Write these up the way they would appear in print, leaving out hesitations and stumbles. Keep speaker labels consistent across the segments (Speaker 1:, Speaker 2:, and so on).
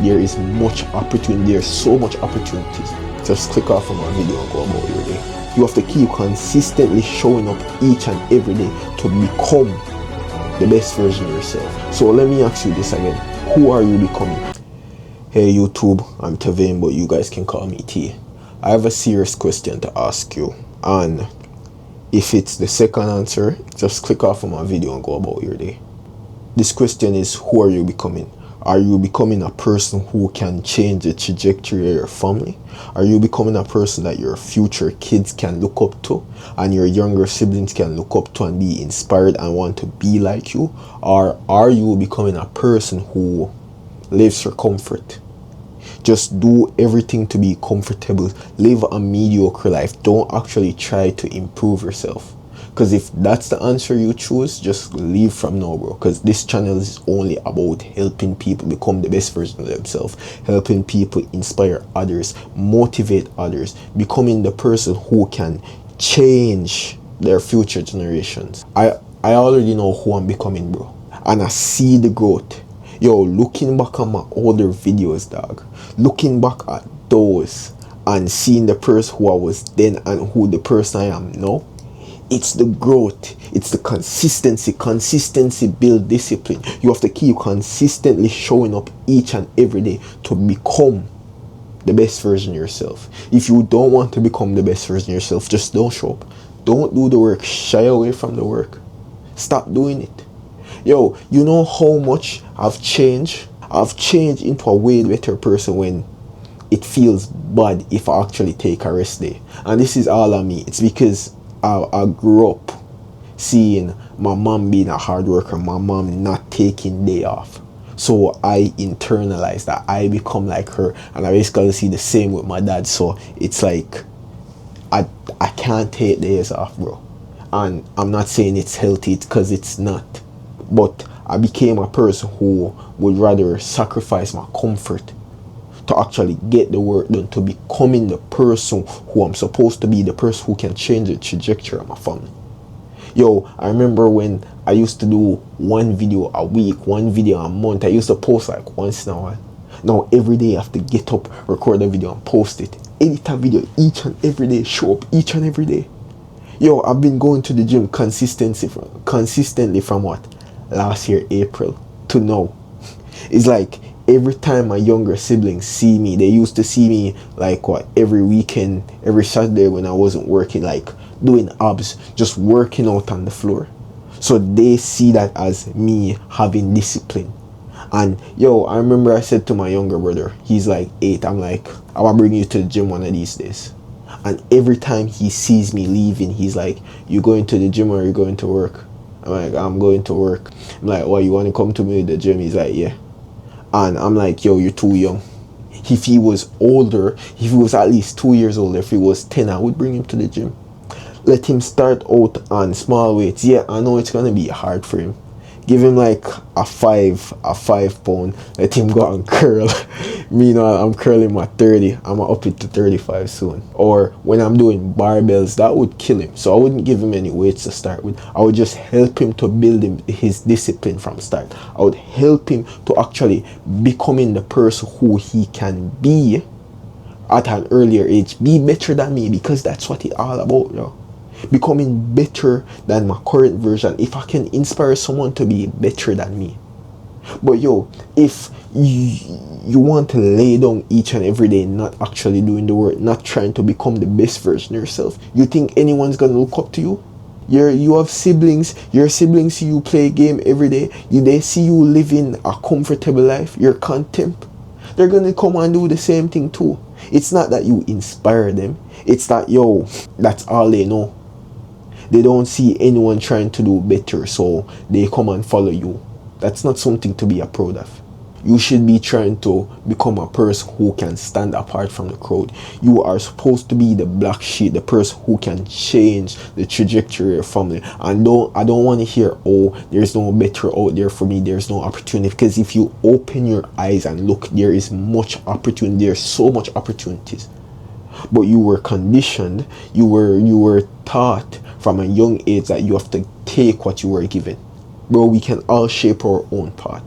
Speaker 1: There is much opportunity. There's so much opportunities. Just click off on my video and go about your day. You have to keep consistently showing up each and every day to become the best version of yourself. So let me ask you this again. Who are you becoming? Hey YouTube, I'm Tavane, but you guys can call me T. I have a serious question to ask you, and if it's the second answer, just click off on my video and go about your day. This question is, who are you becoming? Are you becoming a person who can change the trajectory of your family? Are you becoming a person that your future kids can look up to and your younger siblings can look up to and be inspired and want to be like you? Or are you becoming a person who lives for comfort? Just do everything to be comfortable. Live a mediocre life. Don't actually try to improve yourself. Because if that's the answer you choose, just leave from now, bro. Because this channel is only about helping people become the best version of themselves, helping people inspire others, motivate others, becoming the person who can change their future generations. I already know who I'm becoming, bro, and I see the growth. Yo, looking back on my older videos, dog, looking back at those and seeing the person who I was then and who the person I am now, it's the growth, it's the consistency. Consistency builds discipline. You have to keep consistently showing up each and every day to become the best version of yourself. If you don't want to become the best version of yourself, just don't show up. Don't do the work. Shy away from the work. Stop doing it. Yo, you know how much I've changed? I've changed into a way better person when it feels bad if I actually take a rest day. And this is all on me. It's because I grew up seeing my mom being a hard worker, my mom not taking day off. So I internalized that. I become like her, and I basically see the same with my dad. So it's like I can't take days off, bro. And I'm not saying it's healthy, because it's not. But I became a person who would rather sacrifice my comfort to actually get the work done, to becoming the person who I'm supposed to be, the person who can change the trajectory of my family. Yo, I remember when I used to do one video a week, one video a month. I used to post like once in a while. Now every day I have to get up, record a video and post it. Edit a video each and every day, show up each and every day. Yo, I've been going to the gym consistently from what? Last year, April to now. It's like every time my younger siblings see me, they used to see me like what, every weekend, every Saturday when I wasn't working, like doing abs, just working out on the floor. So they see that as me having discipline. And yo, I remember I said to my younger brother, he's like 8, I'm like, I will bring you to the gym one of these days. And every time he sees me leaving, he's like, you going to the gym or you going to work? I'm like, I'm going to work. I'm like, well, you want to come to me at the gym? He's like, yeah. And I'm like, yo, you're too young. If he was older, if he was at least 2 years older, if he was 10, I would bring him to the gym. Let him start out on small weights. Yeah, I know it's going to be hard for him. Give him like a 5 pound. Let him go and curl. Meanwhile, I'm curling my 30. I'm going to up it to 35 soon. Or when I'm doing barbells, that would kill him. So I wouldn't give him any weights to start with. I would just help him to build his discipline from start. I would help him to actually becoming the person who he can be at an earlier age. Be better than me, because that's what it's all about, yo. Becoming better than my current version. If I can inspire someone to be better than me. But yo, if you want to lay down each and every day, not actually doing the work, not trying to become the best version of yourself, you think anyone's gonna look up to you? You have siblings. Your siblings see you play a game every day. They see you living a comfortable life. You're content. They're gonna come and do the same thing too. It's not that you inspire them. It's that, yo, that's all they know. They don't see anyone trying to do better, so they come and follow you. That's not something to be proud of. You should be trying to become a person who can stand apart from the crowd. You are supposed to be the black sheep, the person who can change the trajectory of your family. And I don't want to hear, oh, there's no better out there for me, there's no opportunity. Because if you open your eyes and look, there is much opportunity. There's so much opportunities. But you were conditioned, you were taught from a young age that you have to take what you were given. Bro, we can all shape our own path.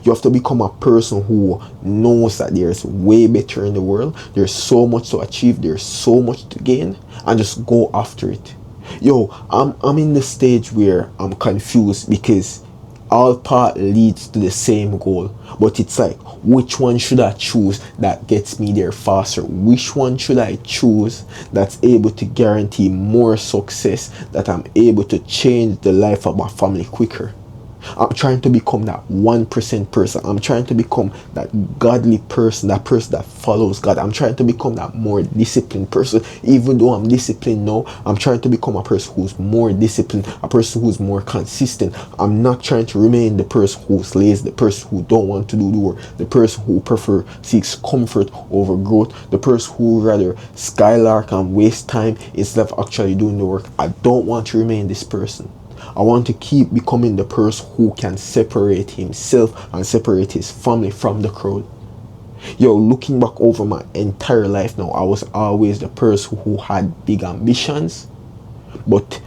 Speaker 1: You have to become a person who knows that there's way better in the world. There's so much to achieve. There's so much to gain, and just go after it. Yo, I'm in the stage where I'm confused because all path leads to the same goal, but it's like, which one should I choose that gets me there faster? Which one should I choose that's able to guarantee more success, that I'm able to change the life of my family quicker? I'm trying to become that 1% person. I'm trying to become that godly person, that person that follows God. I'm trying to become that more disciplined person. Even though I'm disciplined now, I'm trying to become a person who's more disciplined, a person who's more consistent. I'm not trying to remain the person who's lazy, the person who don't want to do the work, the person who seeks comfort over growth, the person who rather skylark and waste time instead of actually doing the work. I don't want to remain this person. I want to keep becoming the person who can separate himself and separate his family from the crowd. Yo, looking back over my entire life now, I was always the person who had big ambitions, but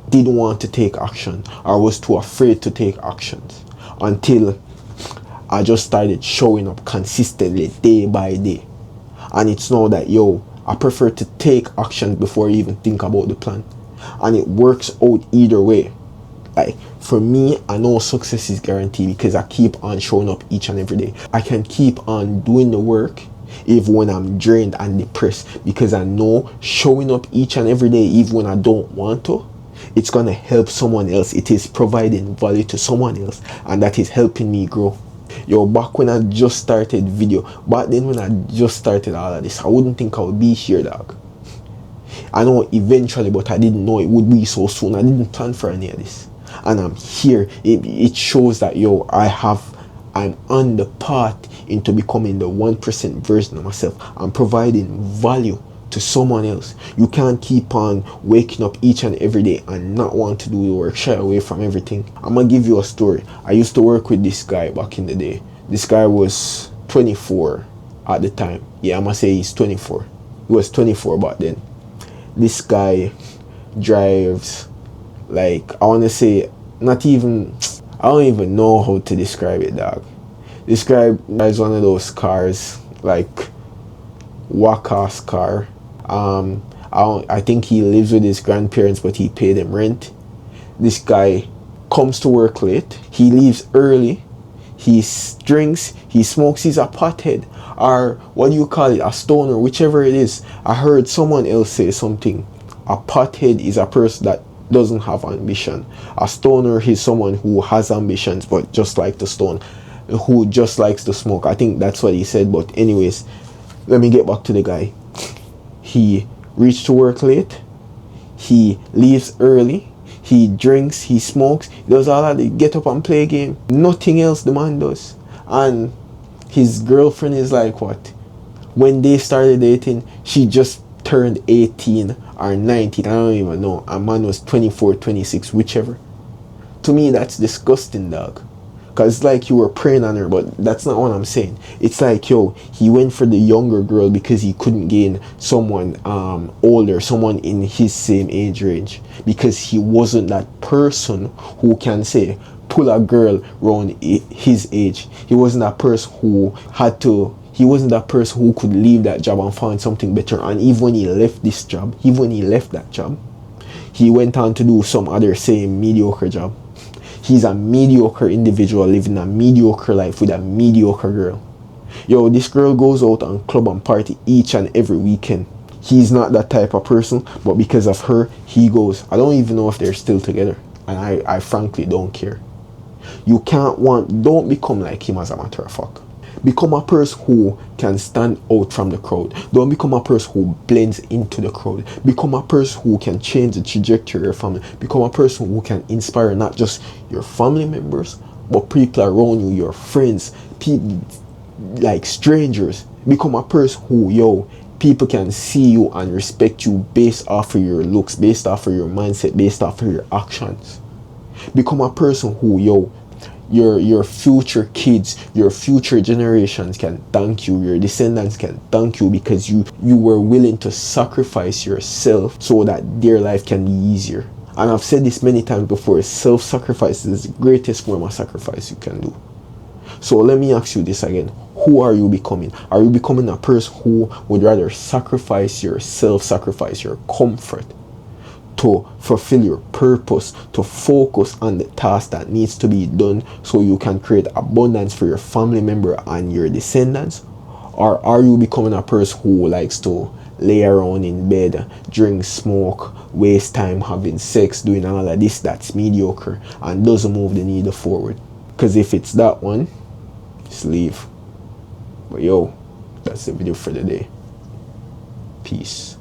Speaker 1: didn't want to take action. I was too afraid to take actions until I just started showing up consistently day by day. And it's now that, yo, I prefer to take action before I even think about the plan. And it works out either way. Like, for me, I know success is guaranteed because I keep on showing up each and every day. I can keep on doing the work even when I'm drained and depressed, because I know showing up each and every day, even when I don't want to, it's gonna help someone else. It is providing value to someone else, and that is helping me grow. Yo, back when I just started video, back then when I just started all of this, I wouldn't think I would be here, dog. I know eventually, but I didn't know it would be so soon. I didn't plan for any of this, and I'm here. It shows that, yo, I'm on the path into becoming the 1% version of myself. I'm providing value to someone else. You can't keep on waking up each and every day and not want to do the work, shy away from everything. I'm gonna give you a story. I used to work with this guy back in the day. This guy was 24 at the time. Yeah, I'm gonna say he's 24. He was 24 back then. This guy drives, like, I want to say, I don't even know how to describe it, dog. This guy drives one of those cars, like Waka's car. I think he lives with his grandparents, but he paid them rent. This guy comes to work late. He leaves early. He drinks. He smokes. He's a pothead, or what do you call it, a stoner, whichever it is. I heard someone else say something. A pothead is a person that doesn't have ambition. A stoner is someone who has ambitions but just like to stone, who just likes to smoke. I think that's what he said. But anyways, let me get back to the guy. He reached to work late. He leaves early. He drinks. He smokes. He does all that. They get up and play a game. Nothing else the man does. And his girlfriend is like, what? When they started dating, she just turned 18 or 19. I don't even know. A man was 24, 26, whichever. To me, that's disgusting, dog. Because it's like you were preying on her, but that's not what I'm saying. It's like, yo, he went for the younger girl because he couldn't gain someone older, someone in his same age range. Because he wasn't that person who can say, pull a girl around his age. He wasn't that person who he wasn't that person who could leave that job and find something better. And even when he left that job, he went on to do some other same mediocre job. He's a mediocre individual living a mediocre life with a mediocre girl. Yo, this girl goes out and club and party each and every weekend. He's not that type of person, but because of her, he goes. I don't even know if they're still together, and I frankly don't care. Don't become like him, as a matter of fact. Become a person who can stand out from the crowd. Don't become a person who blends into the crowd. Become a person who can change the trajectory of your family. Become a person who can inspire not just your family members, but people around you, your friends, people like strangers. Become a person who, yo, people can see you and respect you based off of your looks, based off of your mindset, based off of your actions. Become a person who, yo, your future kids, your future generations can thank you, your descendants can thank you, because you were willing to sacrifice yourself so that their life can be easier. And I've said this many times before, self-sacrifice is the greatest form of sacrifice you can do. So let me ask you this again. Who are you becoming? Are you becoming a person who would rather sacrifice yourself, sacrifice your comfort to fulfill your purpose, to focus on the task that needs to be done so you can create abundance for your family member and your descendants? Or are you becoming a person who likes to lay around in bed, drink, smoke, waste time having sex, doing all of this that's mediocre and doesn't move the needle forward? Because if it's that one, just leave. But yo, that's the video for the day. Peace.